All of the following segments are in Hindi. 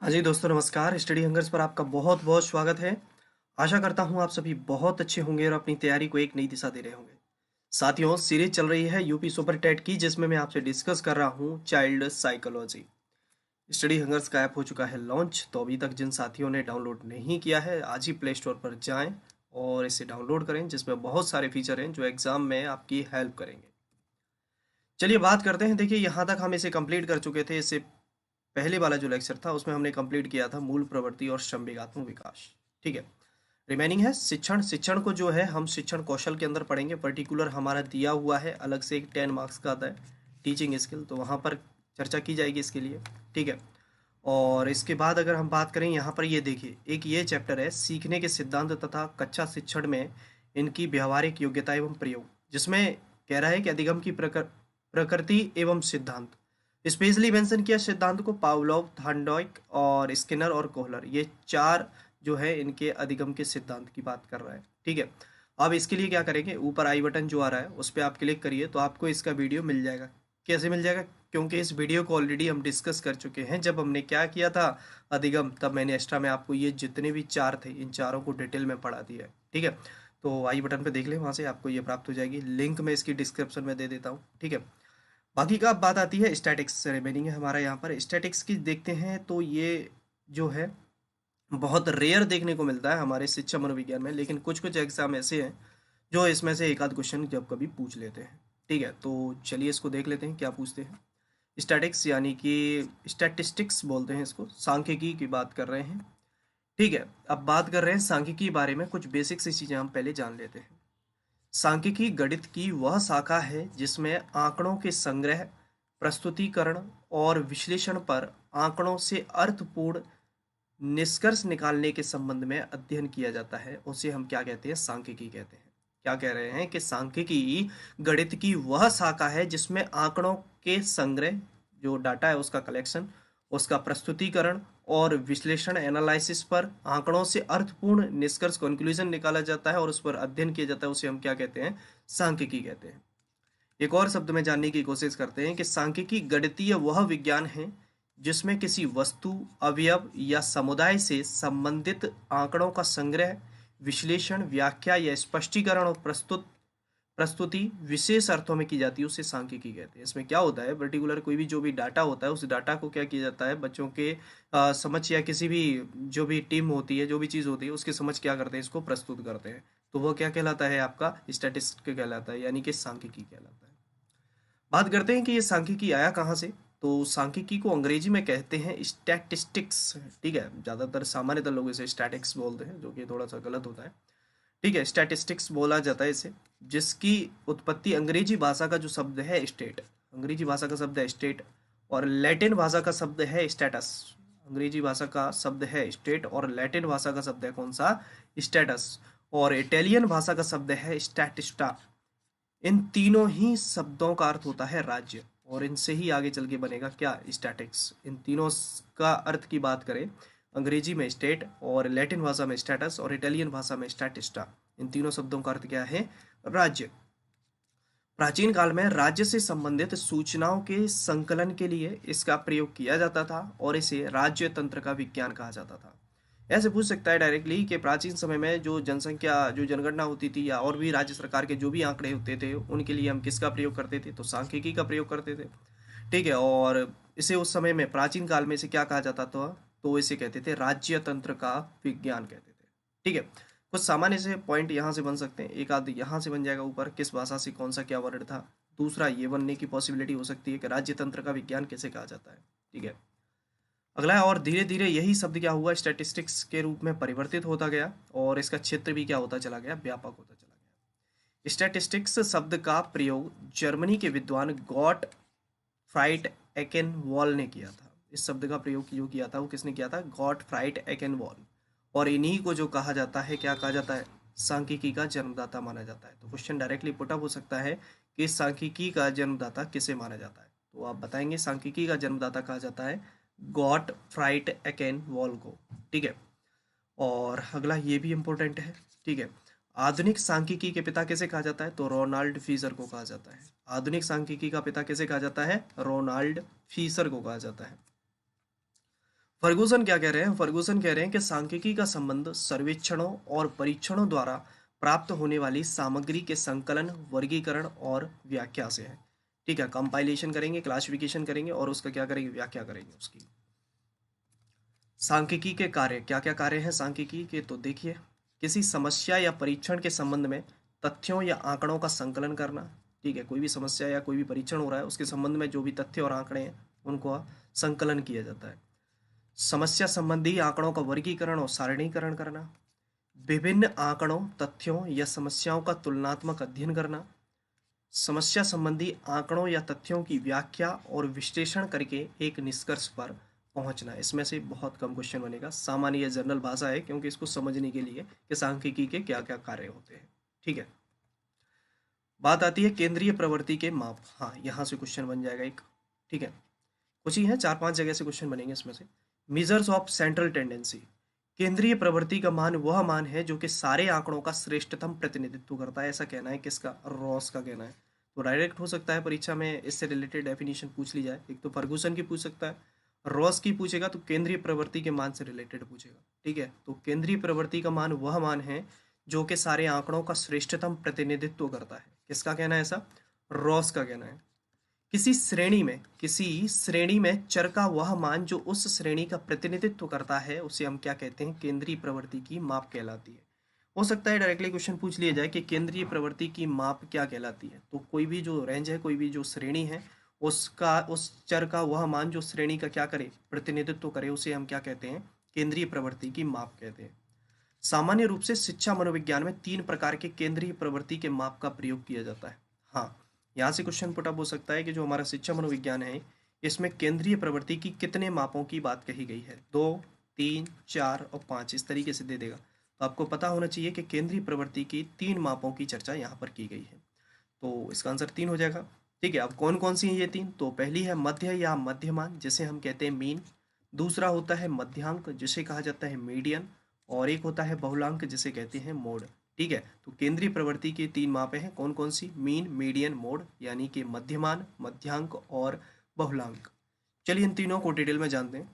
हाँ जी दोस्तों, नमस्कार। स्टडी हंगर्स पर आपका बहुत बहुत स्वागत है। आशा करता हूँ आप सभी बहुत अच्छे होंगे और अपनी तैयारी को एक नई दिशा दे रहे होंगे। साथियों, सीरीज चल रही है यूपी सुपर टेट की, जिसमें मैं आपसे डिस्कस कर रहा हूँ चाइल्ड साइकोलॉजी। स्टडी हंगर्स का ऐप हो चुका है लॉन्च, तो अभी तक जिन साथियों ने डाउनलोड नहीं किया है आज ही प्ले स्टोर पर जाएं और इसे डाउनलोड करें, जिसमें बहुत सारे फीचर हैं जो एग्जाम में आपकी हेल्प करेंगे। चलिए बात करते हैं। देखिए, यहाँ तक हम इसे कंप्लीट कर चुके थे। इससे पहले वाला जो लेक्चर था उसमें हमने कंप्लीट किया था मूल प्रवृत्ति और संवेगात्मक विकास। ठीक है। रिमेनिंग है शिक्षण। शिक्षण को जो है हम शिक्षण कौशल के अंदर पढ़ेंगे। पर्टिकुलर हमारा दिया हुआ है, अलग से एक 10 मार्क्स का आता है टीचिंग स्किल, तो वहाँ पर चर्चा की जाएगी इसके लिए। ठीक है। और इसके बाद अगर हम बात करें, यहाँ पर ये देखिए, एक ये चैप्टर है सीखने के सिद्धांत तथा कच्चा शिक्षण में इनकी व्यावहारिक योग्यता एवं प्रयोग, जिसमें कह रहा है कि अधिगम की प्रकृति एवं सिद्धांत। स्पेशली मेंशन किया सिद्धांत को पावलोव, थांडॉइक और स्किनर और कोहलर, ये चार जो है इनके अधिगम के सिद्धांत की बात कर रहा है। ठीक है। अब इसके लिए क्या करेंगे, ऊपर आई बटन जो आ रहा है उस पर आप क्लिक करिए तो आपको इसका वीडियो मिल जाएगा। कैसे मिल जाएगा? क्योंकि इस वीडियो को ऑलरेडी हम डिस्कस कर चुके हैं। जब हमने क्या किया था अधिगम, तब मैंने एक्स्ट्रा में आपको ये जितने भी चार थे इन चारों को डिटेल में पढ़ा दिया है। ठीक है। तो आई बटन पे देख लें, वहाँ से आपको ये प्राप्त हो जाएगी। लिंक मैं इसकी डिस्क्रिप्शन में दे देता हूँ। ठीक है। बाकी का अब बात आती है स्टैटिक्स। रिमेनिंग है हमारा यहाँ पर स्टैटिक्स की देखते हैं, तो ये जो है बहुत रेयर देखने को मिलता है हमारे शिक्षा मनोविज्ञान में, लेकिन कुछ कुछ एग्जाम ऐसे हैं जो इसमें से एक आध क्वेश्चन जब कभी पूछ लेते हैं। ठीक है, तो चलिए इसको देख लेते हैं क्या पूछते हैं। स्टैटिक्स यानी कि स्टैटिस्टिक्स बोलते हैं इसको, सांख्यिकी की बात कर रहे हैं। ठीक है। अब बात कर रहे हैं सांख्यिकी के बारे में। कुछ बेसिक सी चीज़ें हम पहले जान लेते हैं। सांख्यिकी गणित की वह शाखा है जिसमें आंकड़ों के संग्रह, प्रस्तुतिकरण और विश्लेषण पर आंकड़ों से अर्थपूर्ण निष्कर्ष निकालने के संबंध में अध्ययन किया जाता है। उसे हम क्या कहते हैं? सांख्यिकी कहते हैं। क्या कह रहे हैं कि सांख्यिकी गणित की वह शाखा है जिसमें आंकड़ों के संग्रह, जो डाटा है उसका कलेक्शन, उसका प्रस्तुतिकरण और विश्लेषण, एनालिसिस पर आंकड़ों से अर्थपूर्ण निष्कर्ष, कंक्लूजन निकाला जाता है और उस पर अध्ययन किया जाता है। उसे हम क्या कहते हैं? सांख्यिकी कहते हैं। एक और शब्द में जानने की कोशिश करते हैं कि सांख्यिकी गणितीय वह विज्ञान है जिसमें किसी वस्तु, अवयव या समुदाय से संबंधित आंकड़ों का संग्रह, विश्लेषण, व्याख्या या स्पष्टीकरण और प्रस्तुति विशेष अर्थों में की जाती है। उसे सांख्यिकी कहते हैं। इसमें क्या होता है, पर्टिकुलर कोई भी जो भी डाटा होता है उस डाटा को क्या किया जाता है, बच्चों के समझ या किसी भी जो भी टीम होती है, जो भी चीज़ होती है उसकी समझ क्या करते हैं, इसको प्रस्तुत करते हैं। तो वो क्या कहलाता है? आपका स्टैटिस्टिक्स कहलाता है, यानी कि सांख्यिकी कहलाता है। बात करते हैं कि ये सांख्यिकी आया कहाँ से। तो सांख्यिकी को अंग्रेजी में कहते हैं स्टैटिस्टिक्स। ठीक है। ज़्यादातर सामान्यतः लोग इसे स्टैटिक्स बोलते हैं, जो कि थोड़ा सा गलत होता है। ठीक है, स्टैटिस्टिक्स बोला जाता है इसे, जिसकी उत्पत्ति अंग्रेजी भाषा का जो शब्द है स्टेट, अंग्रेजी भाषा का शब्द है स्टेट, और लैटिन भाषा का शब्द है स्टेटस। अंग्रेजी भाषा का शब्द है स्टेट और लैटिन भाषा का शब्द है कौन सा? स्टेटस। और इटालियन भाषा का शब्द है स्टैटिस्टा। इन तीनों ही शब्दों का अर्थ होता है राज्य, और इनसे ही आगे चल के बनेगा क्या? स्टैटिक्स। इन तीनों का अर्थ की बात करें, अंग्रेजी में स्टेट और लैटिन भाषा में स्टेटस और इटालियन भाषा में स्टैटिस्टा, इन तीनों शब्दों का अर्थ क्या है? राज्य। प्राचीन काल में राज्य से संबंधित सूचनाओं के संकलन के लिए इसका प्रयोग किया जाता था और इसे राज्य तंत्र का विज्ञान कहा जाता था। ऐसे पूछ सकता है डायरेक्टली कि प्राचीन समय में जो जनसंख्या, जो जनगणना होती थी, या और भी राज्य सरकार के जो भी आंकड़े होते थे, उनके लिए हम किसका प्रयोग करते थे? तो सांख्यिकी का प्रयोग करते थे। ठीक है। और इसे उस समय में, प्राचीन काल में, इसे क्या कहा जाता था? तो इसे कहते थे राज्य तंत्र का विज्ञान कहते थे। ठीक है। कुछ सामान्य से पॉइंट यहाँ से बन सकते हैं, एक आध यहाँ से बन जाएगा ऊपर, किस भाषा से कौन सा क्या वर्ड था। दूसरा ये बनने की पॉसिबिलिटी हो सकती है कि राज्य तंत्र का विज्ञान कैसे कहा जाता है। ठीक है। अगला है, और धीरे धीरे यही शब्द क्या हुआ? स्टैटिस्टिक्स के रूप में परिवर्तित होता गया और इसका क्षेत्र भी क्या होता चला गया? व्यापक होता चला गया। स्टैटिस्टिक्स शब्द का प्रयोग जर्मनी के विद्वान गॉट फ्राइट एकेनवॉल ने किया था। इस शब्द का प्रयोग जो किया था वो किसने किया था? गॉट फ्राइट एकेनवॉल। और इन्हीं को जो कहा जाता है, क्या कहा जाता है? सांख्यिकी का जन्मदाता माना जाता है। तो क्वेश्चन डायरेक्टली पुटअप हो सकता है कि सांख्यिकी का जन्मदाता किसे माना जाता है? तो आप बताएंगे सांख्यिकी का जन्मदाता कहा जाता है गॉट फ्राइट एकेनवॉल को। ठीक है। और अगला ये भी इम्पोर्टेंट है। ठीक है। आधुनिक सांख्यिकी के पिता किसे कहा जाता है? तो रोनाल्ड फीसर को कहा जाता है। आधुनिक सांख्यिकी का पिता किसे कहा जाता है? रोनाल्ड फीसर को कहा जाता है। फर्गुसन क्या कह रहे हैं? फर्गुसन कह रहे हैं कि सांख्यिकी का संबंध सर्वेक्षणों और परीक्षणों द्वारा प्राप्त होने वाली सामग्री के संकलन, वर्गीकरण और व्याख्या से है। ठीक है, कंपाइलेशन करेंगे, क्लासिफिकेशन करेंगे और उसका क्या करेंगे, व्याख्या करेंगे उसकी। सांख्यिकी के कार्य, क्या क्या कार्य हैं सांख्यिकी के? तो देखिए, किसी समस्या या परीक्षण के संबंध में तथ्यों या आंकड़ों का संकलन करना। ठीक है, कोई भी समस्या या कोई भी परीक्षण हो रहा है, उसके संबंध में जो भी तथ्य और आंकड़े हैं उनको संकलन किया जाता है। समस्या संबंधी आंकड़ों का वर्गीकरण और सारणीकरण करना। विभिन्न आंकड़ों, तथ्यों या समस्याओं का तुलनात्मक अध्ययन करना। समस्या संबंधी आंकड़ों या तथ्यों की व्याख्या और विश्लेषण करके एक निष्कर्ष पर पहुंचना। इसमें से बहुत कम क्वेश्चन बनेगा, सामान्य या जनरल भाषा है, क्योंकि इसको समझने के लिए कि सांख्यिकी के क्या क्या कार्य होते हैं। ठीक है, बात आती है केंद्रीय प्रवृत्ति के माप। हाँ, यहाँ से क्वेश्चन बन जाएगा एक। ठीक है, कुछ ही है, 4-5 जगह से क्वेश्चन बनेंगे इसमें से। Measures of central tendency. केंद्रीय प्रवृत्ति का मान वह मान है जो कि सारे आंकड़ों का श्रेष्ठतम प्रतिनिधित्व करता है। ऐसा कहना है किसका? रॉस का कहना है। तो डायरेक्ट हो सकता है परीक्षा में इससे रिलेटेड डेफिनेशन पूछ ली जाए। एक तो फर्गुसन की पूछ सकता है, रॉस की पूछेगा तो केंद्रीय प्रवृत्ति के मान से रिलेटेड पूछेगा। ठीक है, तो केंद्रीय प्रवृत्ति का मान वह मान है जो कि सारे आंकड़ों का श्रेष्ठतम प्रतिनिधित्व करता है। किसका कहना है ऐसा? रॉस का कहना है। किसी श्रेणी में चर का वह मान जो उस श्रेणी का प्रतिनिधित्व करता है उसे हम क्या कहते हैं? केंद्रीय प्रवृत्ति की माप कहलाती है। हो सकता है डायरेक्टली क्वेश्चन पूछ लिया जाए कि केंद्रीय प्रवृत्ति की माप क्या कहलाती है। तो कोई भी जो रेंज है, कोई भी जो श्रेणी है, उसका उस चर का वह मान जो श्रेणी का क्या करे? प्रतिनिधित्व करे, उसे हम क्या कहते हैं? केंद्रीय प्रवृत्ति की माप कहते हैं। सामान्य रूप से शिक्षा मनोविज्ञान में 3 प्रकार के केंद्रीय प्रवृत्ति के माप का प्रयोग किया जाता है। हाँ, यहाँ से क्वेश्चन पुटअप हो सकता है कि जो हमारा शिक्षा मनोविज्ञान है, इसमें केंद्रीय प्रवृत्ति की कितने मापों की बात कही गई है? 2, 3, 4 और 5, इस तरीके से दे देगा। तो आपको पता होना चाहिए कि केंद्रीय प्रवृत्ति की 3 मापों की चर्चा यहाँ पर की गई है। तो इसका आंसर 3 हो जाएगा। ठीक है, अब कौन कौन सी हैं ये 3? तो पहली है मध्य या मध्यमान, जिसे हम कहते हैं मीन। दूसरा होता है मध्यांक, जिसे कहा जाता है मीडियन। और एक होता है बहुलांक, जिसे कहते हैं मोड। ठीक है, तो केंद्रीय प्रवृत्ति के 3 मापें हैं, कौन कौन सी? मीन, मीडियन, मोड, यानी कि मध्यमान, मध्यांक और बहुलांक। चलिए इन तीनों को डिटेल में जानते हैं।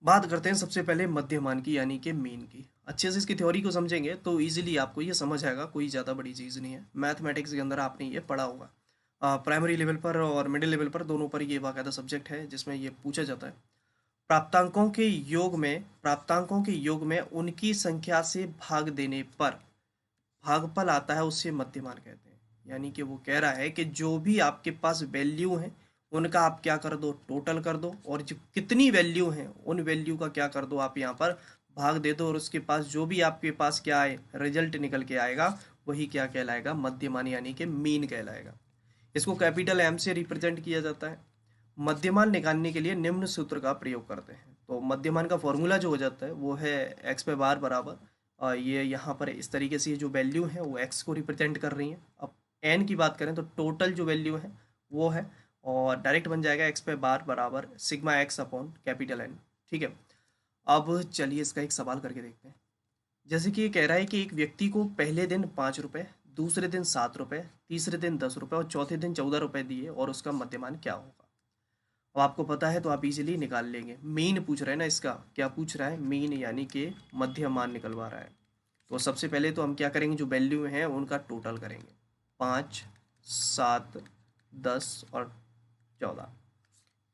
बात करते हैं सबसे पहले मध्यमान की, यानी कि मीन की। अच्छे से इसकी थ्योरी को समझेंगे तो इजीली आपको ये समझ आएगा, कोई ज़्यादा बड़ी चीज़ नहीं है। मैथमेटिक्स के अंदर आपने ये पढ़ा होगा, प्राइमरी लेवल पर और मिडिल लेवल पर, दोनों पर ये बाकायदा सब्जेक्ट है जिसमें ये पूछा जाता है। प्राप्तांकों के योग में उनकी संख्या से भाग देने पर भागफल आता है, उससे मध्यमान कहते हैं। यानी कि वो कह रहा है कि जो भी आपके पास वैल्यू है उनका आप क्या कर दो? टोटल कर दो, और जो कितनी वैल्यू है उन वैल्यू का क्या कर दो? आप यहाँ पर भाग दे दो, और उसके पास जो भी आपके पास क्या आए, रिजल्ट निकल के आएगा, वही क्या कहलाएगा? मध्यमान, यानी कि मीन कहलाएगा। इसको कैपिटल एम से रिप्रेजेंट किया जाता है। मध्यमान निकालने के लिए निम्न सूत्र का प्रयोग करते हैं। तो मध्यमान का फॉर्मूला जो हो जाता है वो है एक्स पे बार बराबर, ये यहाँ पर इस तरीके से जो वैल्यू है वो एक्स को रिप्रेजेंट कर रही है। अब एन की बात करें तो टोटल जो वैल्यू है वो है, और डायरेक्ट बन जाएगा एक्स पे बार बराबर sigma x upon capital N. ठीक है, अब चलिए इसका एक सवाल करके देखते हैं। जैसे कि ये कह रहा है कि एक व्यक्ति को पहले दिन 5 रुपये, दूसरे दिन 7 रुपये, तीसरे दिन 10 रुपये और चौथे दिन 14 रुपये दिए, और उसका मध्यमान क्या होगा? अब आपको पता है तो आप इजीली निकाल लेंगे। मीन पूछ रहा है ना, इसका क्या पूछ रहा है? मीन, यानी कि मध्यमान निकलवा रहा है। तो सबसे पहले तो हम क्या करेंगे? जो वैल्यू हैं उनका टोटल करेंगे। 5, 7, 10 और 14।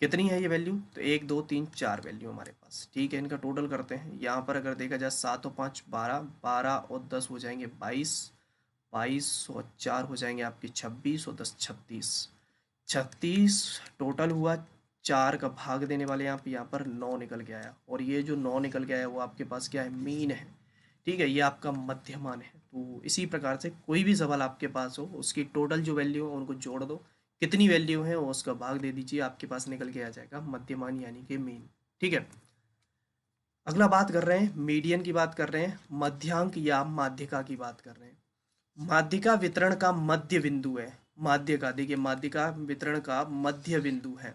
कितनी है ये वैल्यू? तो 1, 2, 3, 4 वैल्यू हमारे पास। ठीक है, इनका टोटल करते हैं। यहाँ पर अगर देखा जाए 7 और 5 12, 12 और 10 हो जाएंगे 22, 22 और 4 हो जाएंगे आपके 26 और 10 36, 36 टोटल हुआ। 4 का भाग देने वाले यहाँ पर 9 निकल के आया, और ये जो 9 निकल के आया वो आपके पास क्या है? मीन है। ठीक है, ये आपका मध्यमान है। तो इसी प्रकार से कोई भी सवाल आपके पास हो, उसकी टोटल जो वैल्यू है उनको जोड़ दो, कितनी वैल्यू है वो उसका भाग दे दीजिए, आपके पास निकल के आ जाएगा मध्यमान, यानी कि मीन। ठीक है, अगला बात कर रहे हैं मीडियन की, बात कर रहे हैं मध्यांक या माध्यिका की बात कर रहे हैं। माध्यिका वितरण का मध्य बिंदु है। माध्य का, देखिए माध्यिका वितरण का मध्य बिंदु है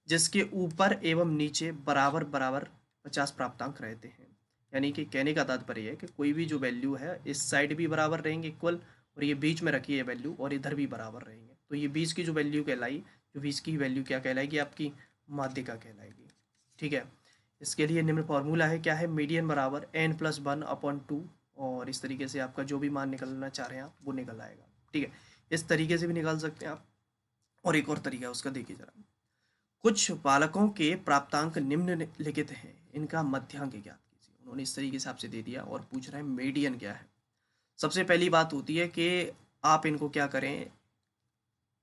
जिसके ऊपर एवं नीचे बराबर बराबर 50 प्राप्तांक रहते हैं। यानी कि कहने का तात्पर्य है कि कोई भी जो वैल्यू है इस साइड भी बराबर रहेंगे इक्वल, और ये बीच में रखी है वैल्यू, और इधर भी बराबर रहेंगे। तो ये बीच की जो वैल्यू कहलाई, जो बीच की वैल्यू क्या कहलाएगी? आपकी माध्यिका कहलाएगी। ठीक है, इसके लिए निम्न फॉर्मूला है, क्या है, मीडियन बराबर n+1/2, और इस तरीके से आपका जो भी मान निकलना चाह रहे हैं आप वो निकल आएगा। ठीक है, इस तरीके से भी निकाल सकते हैं आप। और एक और तरीका है उसका, देखिए जरा, कुछ बालकों के प्राप्तांक निम्नलिखित हैं, इनका मध्यांक ज्ञात कीजिए। उन्होंने इस तरीके से आपसे दे दिया और पूछ रहे हैं मीडियन क्या है। सबसे पहली बात होती है कि आप इनको क्या करें,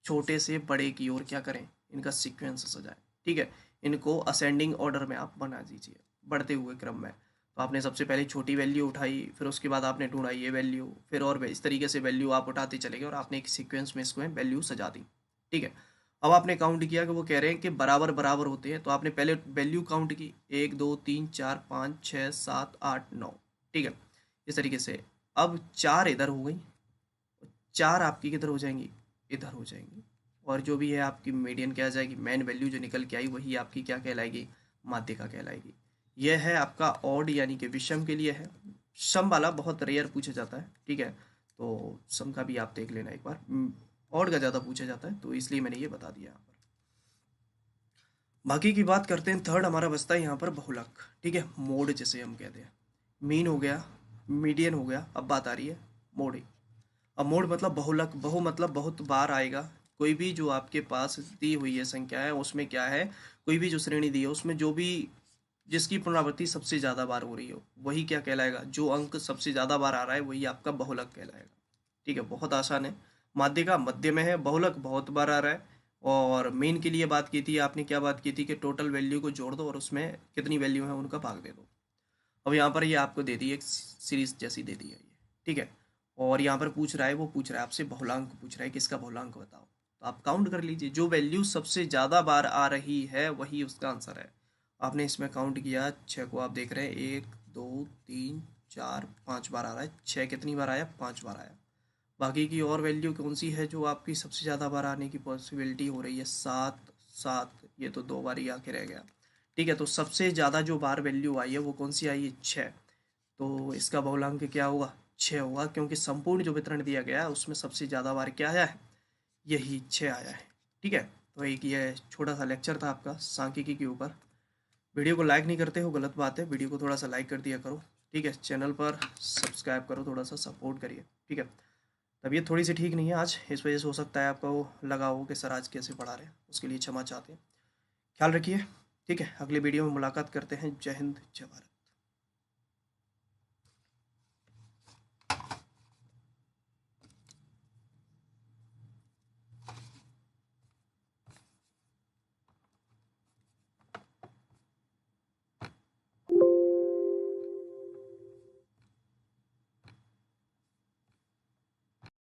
छोटे से बड़े की ओर क्या करें, इनका सीक्वेंस सजाएं। ठीक है, इनको असेंडिंग ऑर्डर में आप बना दीजिए, बढ़ते हुए क्रम में। तो आपने सबसे पहले छोटी वैल्यू उठाई, फिर उसके बाद आपने ढूंढा ये वैल्यू, फिर और इस तरीके से वैल्यू आप उठाते चले गए और आपने एक सीक्वेंस में इसको वैल्यू सजा दी। ठीक है, अब आपने काउंट किया कि वो कह रहे हैं कि बराबर बराबर होते हैं, तो आपने पहले वैल्यू काउंट की, 1 2 3 4 5 6 7 8 9। ठीक है, इस तरीके से अब 4 इधर हो गई, 4 आपकी किधर हो जाएंगी, इधर हो जाएंगी, और जो भी है आपकी मीडियन क्या आ जाएगी, मेन वैल्यू जो निकल के आई वही आपकी क्या कहलाएगी, माध्यिका कहलाएगी। यह है आपका ऑड यानी कि विषम के लिए है। सम वाला बहुत रेयर पूछा जाता है। ठीक है, तो सम का भी आप देख लेना एक बार, ऑड का ज़्यादा पूछा जाता है, तो इसलिए मैंने ये बता दिया यहाँ पर। बाकी की बात करते हैं, थर्ड हमारा बचता है यहाँ पर बहुलक। ठीक है, मोड जिसे हम कहते हैं, मीन हो गया, मीडियन हो गया, अब बात आ रही है मोड। अब मोड मतलब बहुलक, बहु मतलब बहुत बार आएगा। कोई भी जो आपके पास दी हुई है संख्या है उसमें क्या है, कोई भी जो श्रेणी दी है उसमें जो भी जिसकी पुनरावृत्ति सबसे ज़्यादा बार हो रही हो वही क्या कहलाएगा, जो अंक सबसे ज़्यादा बार आ रहा है वही आपका बहुलक कहलाएगा। ठीक है, बहुत आसान है। माध्यिका मध्य में है, बहुलक बहुत बार आ रहा है। और मेन के लिए बात की थी आपने, क्या बात की थी कि टोटल वैल्यू को जोड़ दो और उसमें कितनी वैल्यू है उनका भाग दे दो। अब यहाँ पर ये आपको दे दी, एक सीरीज जैसी दे दी है ये। ठीक है, और यहाँ पर पूछ रहा है, वो पूछ रहा है आपसे बहुलांक पूछ रहा है, किसका बहुलांक बताओ। तो आप काउंट कर लीजिए, जो वैल्यू सबसे ज़्यादा बार आ रही है वही उसका आंसर है। आपने इसमें काउंट किया, 6 को आप देख रहे हैं, 1 2 3 4 5 बार आ रहा है। 6 कितनी बार आया, 5 बार आया। बाकी की और वैल्यू कौन सी है जो आपकी सबसे ज़्यादा बार आने की पॉसिबिलिटी हो रही है, 7 7, ये तो 2 बार ही आके रह गया। ठीक है, तो सबसे ज़्यादा जो बार वैल्यू आई है वो कौन सी आई है, 6। तो इसका बहुलांक क्या होगा, 6 होगा, क्योंकि संपूर्ण जो वितरण दिया गया है उसमें सबसे ज़्यादा बार क्या आया है, यही 6 आया है। ठीक है, तो एक ये छोटा सा लेक्चर था आपका सांख्यिकी के ऊपर। वीडियो को लाइक नहीं करते हो, गलत बात है, वीडियो को थोड़ा सा लाइक कर दिया करो। ठीक है, चैनल पर सब्सक्राइब करो, थोड़ा सा सपोर्ट करिए। ठीक है, तबीयत थोड़ी सी ठीक नहीं है आज, इस वजह से हो सकता है आपका वो लगा हो कि सर आज कैसे पढ़ा रहे हैं, उसके लिए क्षमा चाहते हैं। ख्याल रखिए। ठीक है, अगले वीडियो में मुलाकात करते हैं। जय हिंद, जय भारत।